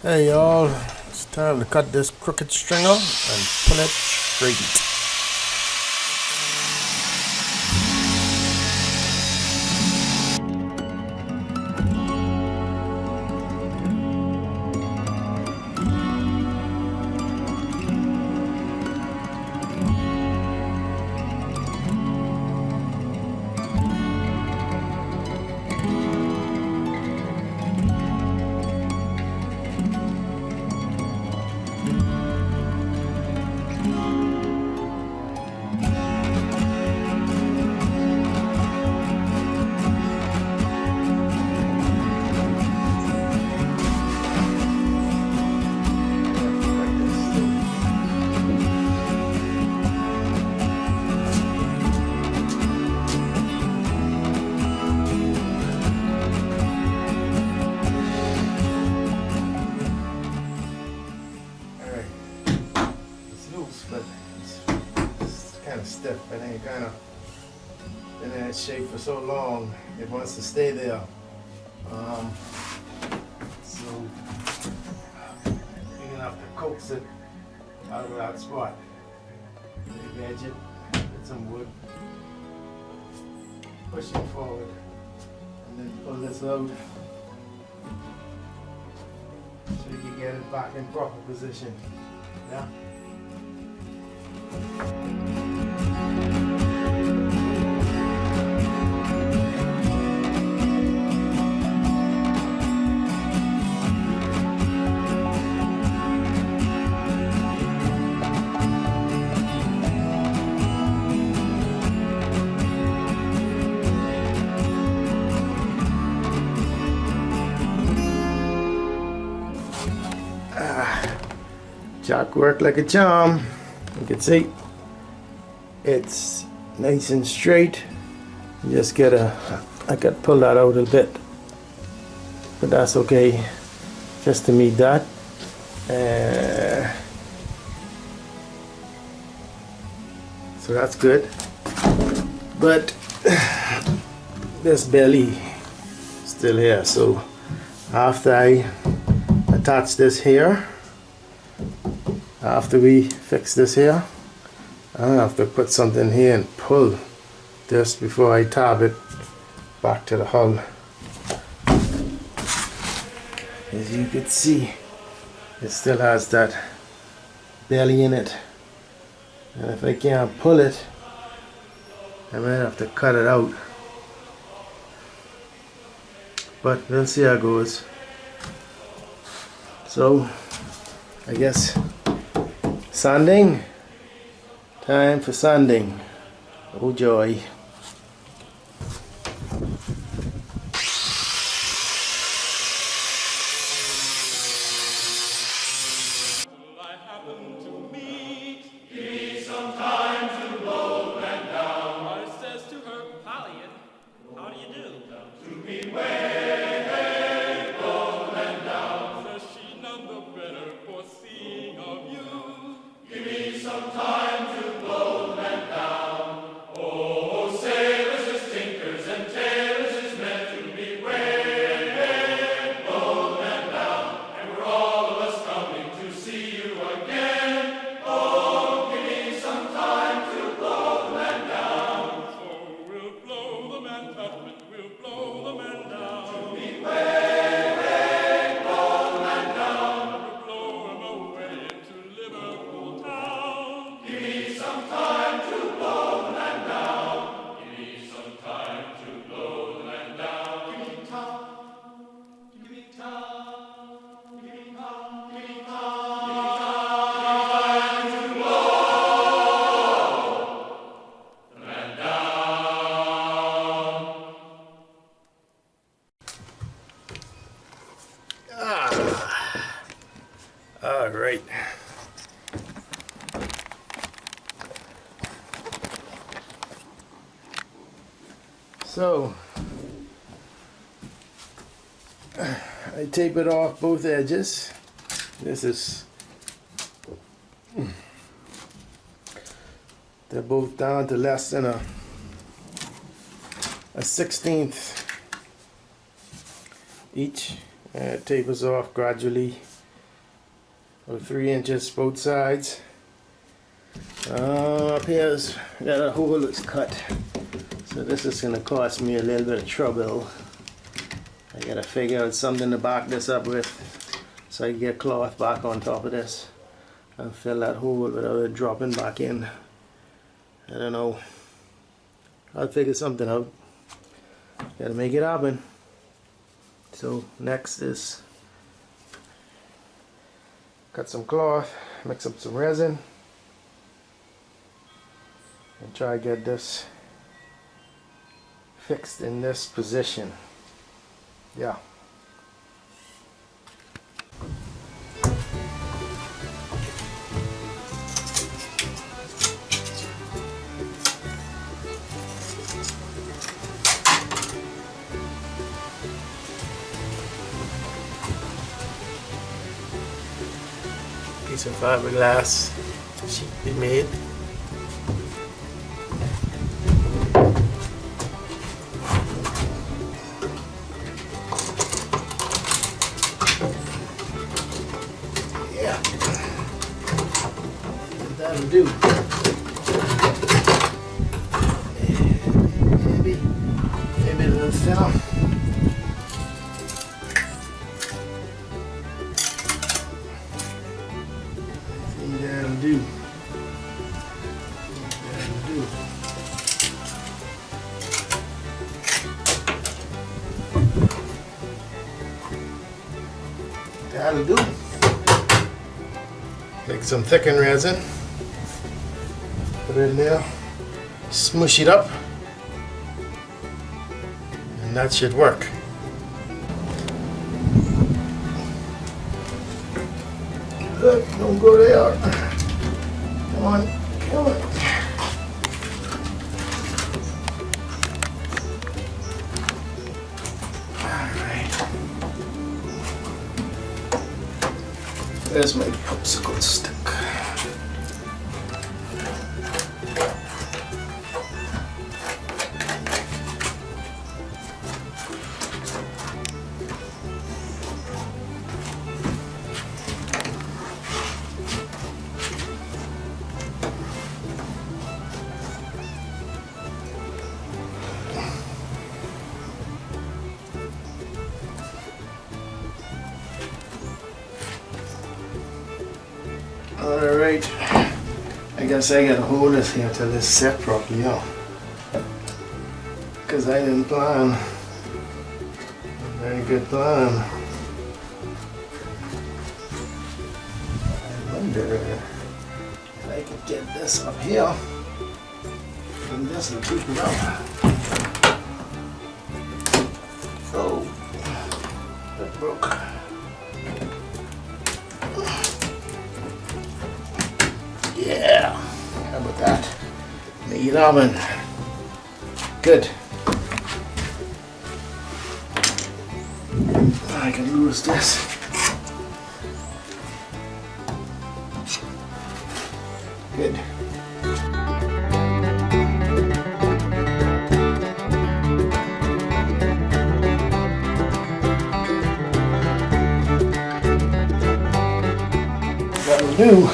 Hey y'all, it's time to cut this crooked stringer and pull it straight. But it's kind of stiff. It ain't kind of in that shape for so long. It wants to stay there. So big enough to coax it out of that spot. Edge it with some wood, push it forward, and then pull this out so you can get it back in proper position. Yeah. Jack worked like a charm. You can see it's nice and straight. You just get I could pull that out a bit, but that's okay just to meet that. So that's good, but this belly still here, so after I attach this here, after we fix this here, I have to put something here and pull this before I tab it back to the hull. As you can see, it still has that belly in it, and if I can't pull it, I might have to cut it out, but we'll see how it goes. So I guess sanding. Time for sanding. Oh joy. All right. So I tape it off both edges. This is, they're both down to less than a 1/16 each. It tapers off gradually or 3 inches both sides. Up here's got a hole that's cut, so this is gonna cost me a little bit of trouble. I gotta figure out something to back this up with, so I can get cloth back on top of this and fill that hole without it dropping back in. I don't know. I'll figure something out. Gotta make it happen. So next is cut some cloth, mix up some resin, and try to get this fixed in this position. Yeah. Piece of fiberglass sheet we made. Yeah, that'll do. Maybe a little thinner. That'll do. That'll do. Take some thickened resin, put it in there, smush it up, and that should work. Look, don't go there. Come on, come on. Alright. There's my popsicle stick. Alright, I guess I gotta hold this here till this set properly out, because I didn't plan a very good plan. I wonder if I could get this up here and this will keep it up. Oh, that broke. Yeah, how about that? Make it oven. Good. I can lose this. Good. That'll do.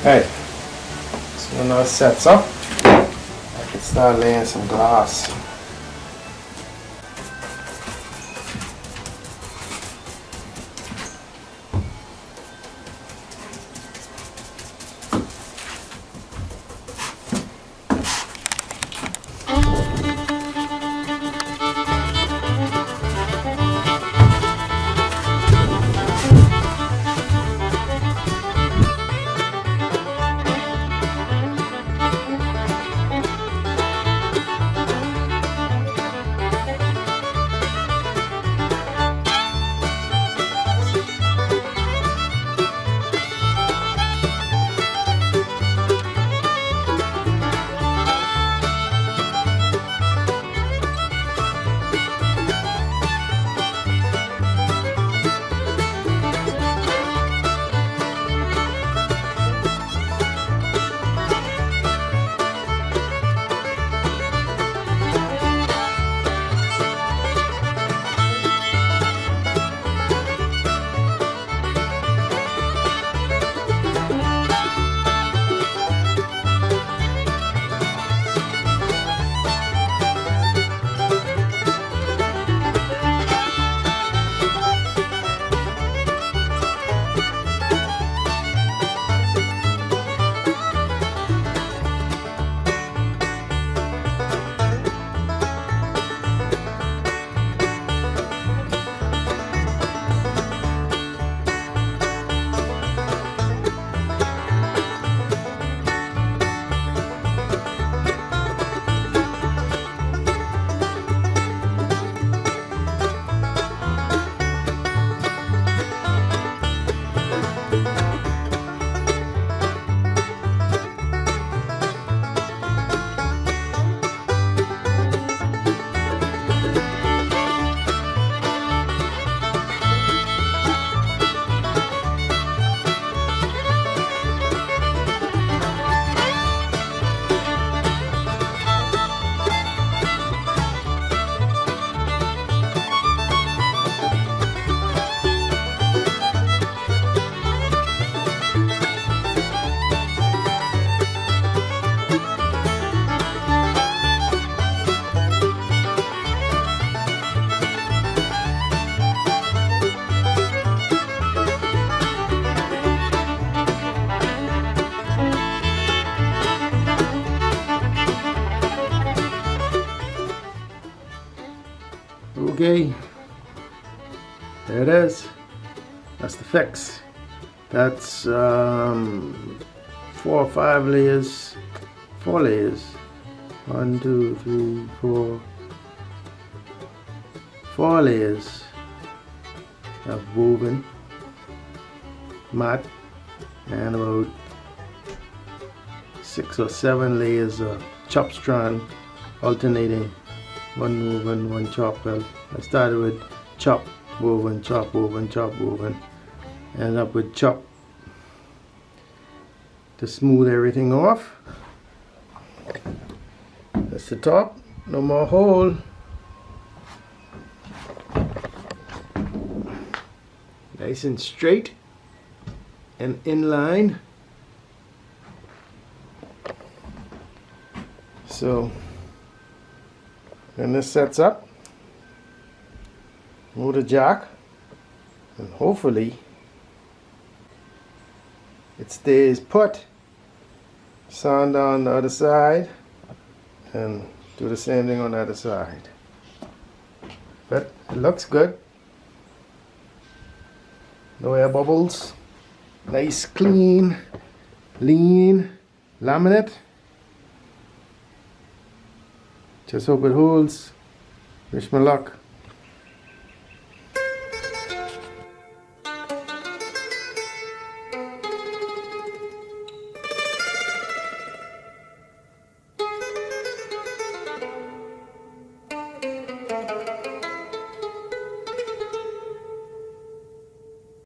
Alright, so when that sets up, I can start laying some glass. Okay, there it is. That's the fix. That's 4 or 5 layers, 4 layers. 1, 2, 3, 4, 4 layers of woven mat and about 6 or 7 layers of chop strand, alternating, one woven, one chop. Well, I started with chop, woven, chop, woven, chop, woven, ended up with chop to smooth everything off. That's the top, no more hole. Nice and straight and in line. So when this sets up, move the jack, and hopefully it stays put. Sand on the other side and do the same thing on the other side. But it looks good. No air bubbles. Nice, clean, lean laminate. Just hope it holds. Wish me luck.